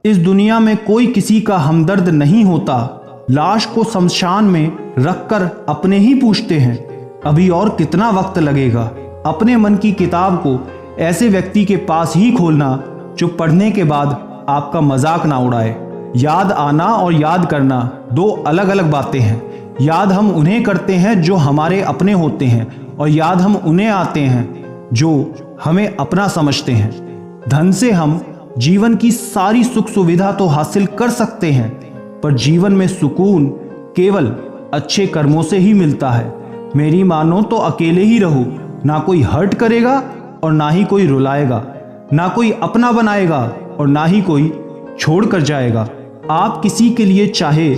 इस दुनिया में कोई किसी का हमदर्द नहीं होता। लाश को शमशान में रखकर अपने ही पूछते हैं, अभी और कितना वक्त लगेगा। अपने मन की किताब को ऐसे व्यक्ति के पास ही खोलना जो पढ़ने के बाद आपका मजाक ना उड़ाए। याद आना और याद करना दो अलग अलग बातें हैं। याद हम उन्हें करते हैं जो हमारे अपने होते हैं, और याद हम उन्हें आते हैं जो हमें अपना समझते हैं। धन से हम जीवन की सारी सुख सुविधा तो हासिल कर सकते हैं, पर जीवन में सुकून केवल अच्छे कर्मों से ही मिलता है। मेरी मानो तो अकेले ही रहो, ना कोई हर्ट करेगा और ना ही कोई रुलाएगा, ना कोई अपना बनाएगा और ना ही कोई छोड़ कर जाएगा। आप किसी के लिए चाहे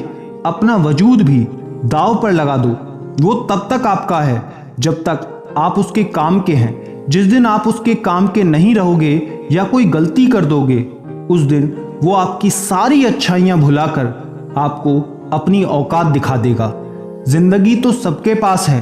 अपना वजूद भी दांव पर लगा दो, वो तब तक आपका है जब तक आप उसके काम के हैं। जिस दिन आप उसके काम के नहीं रहोगे या कोई गलती कर दोगे, उस दिन वो आपकी सारी अच्छाइयां भुलाकर आपको अपनी औकात दिखा देगा। जिंदगी तो सबके पास है,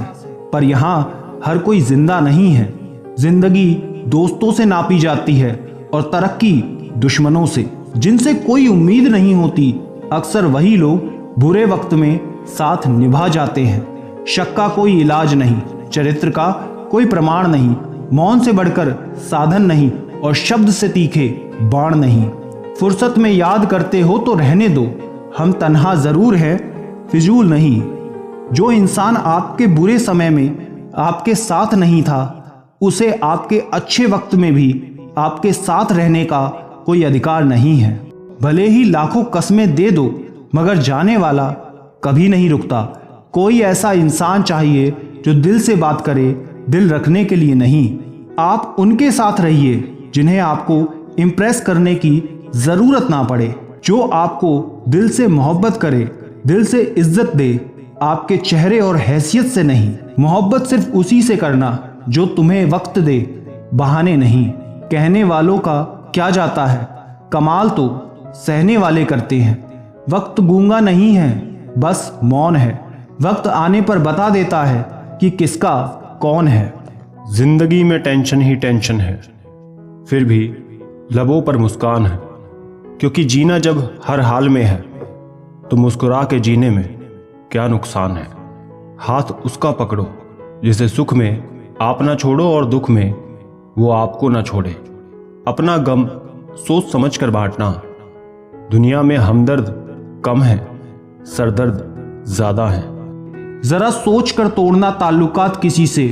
पर यहाँ हर कोई जिंदा नहीं है। जिंदगी दोस्तों से नापी जाती है और तरक्की दुश्मनों से। जिनसे कोई उम्मीद नहीं होती, अक्सर वही लोग बुरे वक्त में साथ निभा जाते हैं। शक का कोई इलाज नहीं, चरित्र का कोई प्रमाण नहीं, मौन से बढ़कर साधन नहीं और शब्द से तीखे बाण नहीं। फुर्सत में याद करते हो तो रहने दो, हम तन्हा जरूर हैं, फिजूल नहीं। जो इंसान आपके बुरे समय में आपके साथ नहीं था, उसे आपके अच्छे वक्त में भी आपके साथ रहने का कोई अधिकार नहीं है। भले ही लाखों कस्में दे दो, मगर जाने वाला कभी नहीं रुकता। कोई ऐसा इंसान चाहिए जो दिल से बात करे, दिल रखने के लिए नहीं। आप उनके साथ रहिए जिन्हें आपको इम्प्रेस करने की जरूरत ना पड़े, जो आपको दिल से मोहब्बत करे, दिल से इज्जत दे, आपके चेहरे और हैसियत से नहीं। मोहब्बत सिर्फ उसी से करना जो तुम्हें वक्त दे, बहाने नहीं। कहने वालों का क्या जाता है, कमाल तो सहने वाले करते हैं। वक्त गूंगा नहीं है, बस मौन है। वक्त आने पर बता देता है कि किसका कौन है। जिंदगी में टेंशन ही टेंशन है, फिर भी लबों पर मुस्कान है। क्योंकि जीना जब हर हाल में है, तो मुस्कुरा के जीने में क्या नुकसान है। हाथ उसका पकड़ो जिसे सुख में आप ना छोड़ो और दुख में वो आपको ना छोड़े। अपना गम सोच समझ कर बांटना। दुनिया में हमदर्द कम है, सरदर्द ज्यादा है। जरा सोच कर तोड़ना ताल्लुकात किसी से,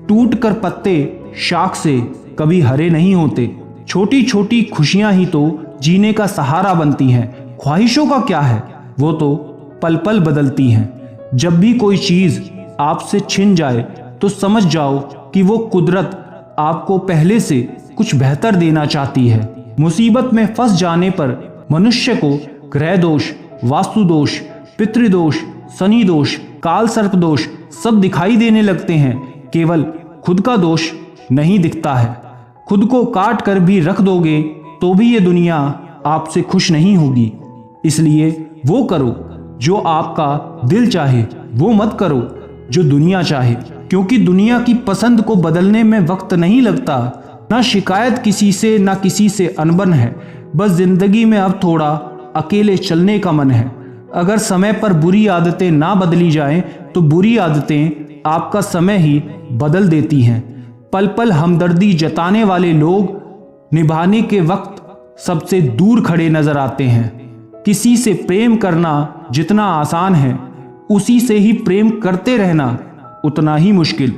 टूट कर पत्ते शाख से कभी हरे नहीं होते। छोटी छोटी खुशियां ही तो जीने का सहारा बनती हैं। ख्वाहिशों का क्या है, वो तो पल पल बदलती हैं। जब भी कोई चीज आपसे छिन जाए तो समझ जाओ कि वो कुदरत आपको पहले से कुछ बेहतर देना चाहती है। मुसीबत में फंस जाने पर मनुष्य को ग्रह दोष, वास्तु दोष, पितृदोष, शनि दोष, काल सर्प दोष सब दिखाई देने लगते हैं, केवल खुद का दोष नहीं दिखता है। खुद को काट कर भी रख दोगे तो भी ये दुनिया आपसे खुश नहीं होगी। इसलिए वो करो जो आपका दिल चाहे, वो मत करो जो दुनिया चाहे। क्योंकि दुनिया की पसंद को बदलने में वक्त नहीं लगता। ना शिकायत किसी से, ना किसी से अनबन है। बस जिंदगी में अब थोड़ा अकेले चलने का मन है। अगर समय पर बुरी आदतें ना बदली जाएं, तो बुरी आदतें आपका समय ही बदल देती हैं। पल पल हमदर्दी जताने वाले लोग निभाने के वक्त सबसे दूर खड़े नजर आते हैं। किसी से प्रेम करना जितना आसान है, उसी से ही प्रेम करते रहना उतना ही मुश्किल।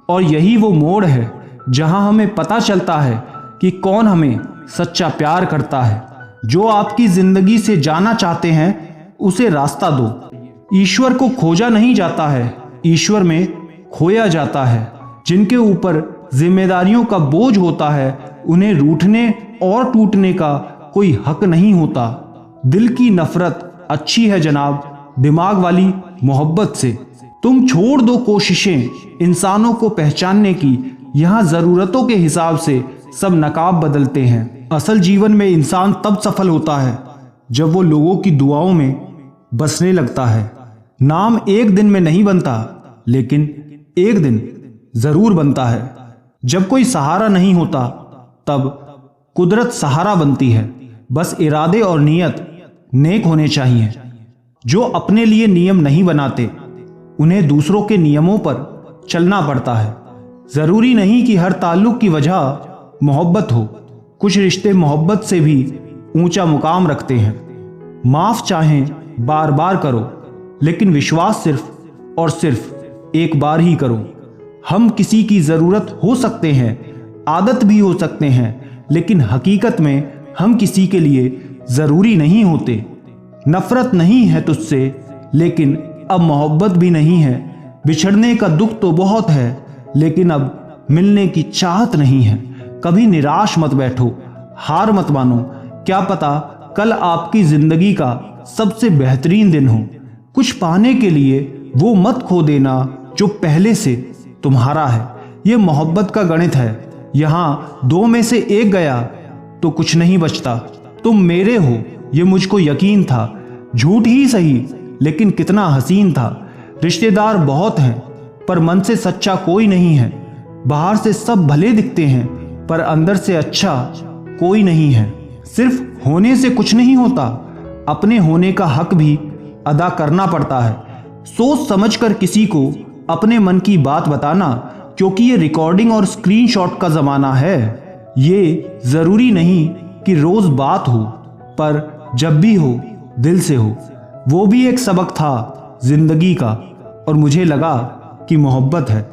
और यही वो मोड़ है जहां हमें पता चलता है कि कौन हमें सच्चा प्यार करता है। जो आपकी जिंदगी से जाना चाहते हैं, उसे रास्ता दो। ईश्वर को खोजा नहीं जाता है, ईश्वर में खोया जाता है। जिनके ऊपर जिम्मेदारियों का बोझ होता है, उन्हें रूठने और टूटने का कोई हक नहीं होता। दिल की नफरत अच्छी है जनाब, दिमाग वाली मोहब्बत से। तुम छोड़ दो कोशिशें इंसानों को पहचानने की। यहाँ जरूरतों के हिसाब से सब नकाब बदलते हैं। असल जीवन में इंसान तब सफल होता है जब वो लोगों की दुआओं में बसने लगता है। नाम एक दिन में नहीं बनता, लेकिन एक दिन जरूर बनता है। जब कोई सहारा नहीं होता, तब कुदरत सहारा बनती है। बस इरादे और नियत नेक होने चाहिए। जो अपने लिए नियम नहीं बनाते उन्हें दूसरों के नियमों पर चलना पड़ता है। जरूरी नहीं कि हर ताल्लुक की वजह मोहब्बत हो। कुछ रिश्ते मोहब्बत से भी ऊंचा मुकाम रखते हैं। माफ चाहें बार बार करो, लेकिन विश्वास सिर्फ और सिर्फ एक बार ही करो। हम किसी की जरूरत हो सकते हैं, आदत भी हो सकते हैं, लेकिन हकीकत में हम किसी के लिए जरूरी नहीं होते। नफरत नहीं है तुझसे, लेकिन अब मोहब्बत भी नहीं है। बिछड़ने का दुख तो बहुत है, लेकिन अब मिलने की चाहत नहीं है। कभी निराश मत बैठो, हार मत मानो। क्या पता कल आपकी जिंदगी का सबसे बेहतरीन दिन हो। कुछ पाने के लिए वो मत खो देना जो पहले से तुम्हारा है। ये मोहब्बत का गणित है। यहाँ दो में से एक गया तो कुछ नहीं बचता। तुम मेरे हो ये मुझको यकीन था। झूठ ही सही, लेकिन कितना हसीन था। रिश्तेदार बहुत हैं, पर मन से सच्चा कोई नहीं है। बाहर से सब भले दिखते हैं, पर अंदर से अच्छा कोई नहीं है। सिर्फ होने से कुछ नहीं होता, अपने होने का हक भी अदा करना पड़ता है। सोच समझकर किसी को अपने मन की बात बताना, क्योंकि ये रिकॉर्डिंग और स्क्रीनशॉट का जमाना है। ये जरूरी नहीं कि रोज बात हो, पर जब भी हो दिल से हो। वो भी एक सबक था जिंदगी का, और मुझे लगा कि मोहब्बत है।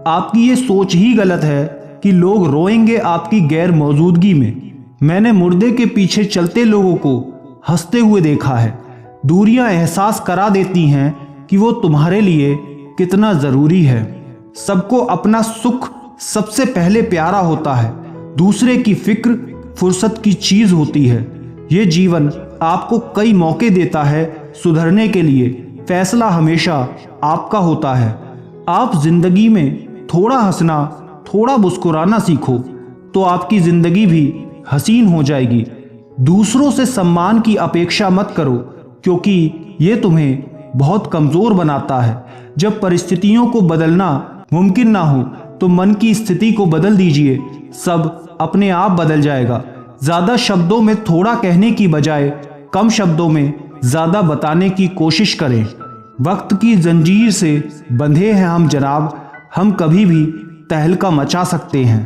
आपकी ये सोच ही गलत है कि लोग रोएंगे आपकी गैर मौजूदगी में। मैंने मुर्दे के पीछे चलते लोगों को हंसते हुए देखा है। दूरियां एहसास करा देती हैं कि वो तुम्हारे लिए कितना जरूरी है। सबको अपना सुख सबसे पहले प्यारा होता है। दूसरे की फिक्र फुर्सत की चीज होती है। ये जीवन आपको कई मौके देता है सुधरने के लिए। फैसला हमेशा आपका होता है। आप जिंदगी में थोड़ा हंसना, थोड़ा मुस्कुराना सीखो, तो आपकी जिंदगी भी हसीन हो जाएगी। दूसरों से सम्मान की अपेक्षा मत करो, क्योंकि ये तुम्हें बहुत कमजोर बनाता है। जब परिस्थितियों को बदलना मुमकिन ना हो, तो मन की स्थिति को बदल दीजिए। सब अपने आप बदल जाएगा। ज्यादा शब्दों में थोड़ा कहने की बजाय कम शब्दों में ज्यादा बताने की कोशिश करें। वक्त की जंजीर से बंधे हैं हम जनाब, हम कभी भी तहलका मचा सकते हैं।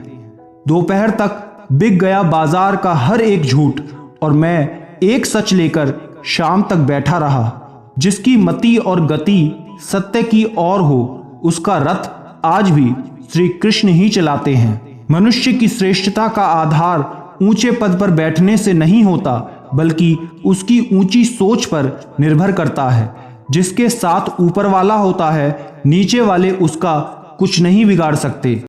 दोपहर तक बिक गया बाजार का हर एक झूठ, और मैं एक सच लेकर शाम तक बैठा रहा। जिसकी मति और गति सत्य की ओर हो, उसका रथ आज भी श्री कृष्ण ही चलाते हैं। मनुष्य की श्रेष्ठता का आधार ऊंचे पद पर बैठने से नहीं होता, बल्कि उसकी ऊंची सोच पर निर्भर करता है। जिसके साथ ऊपर वाला होता है, नीचे वाले उसका कुछ नहीं बिगाड़ सकते।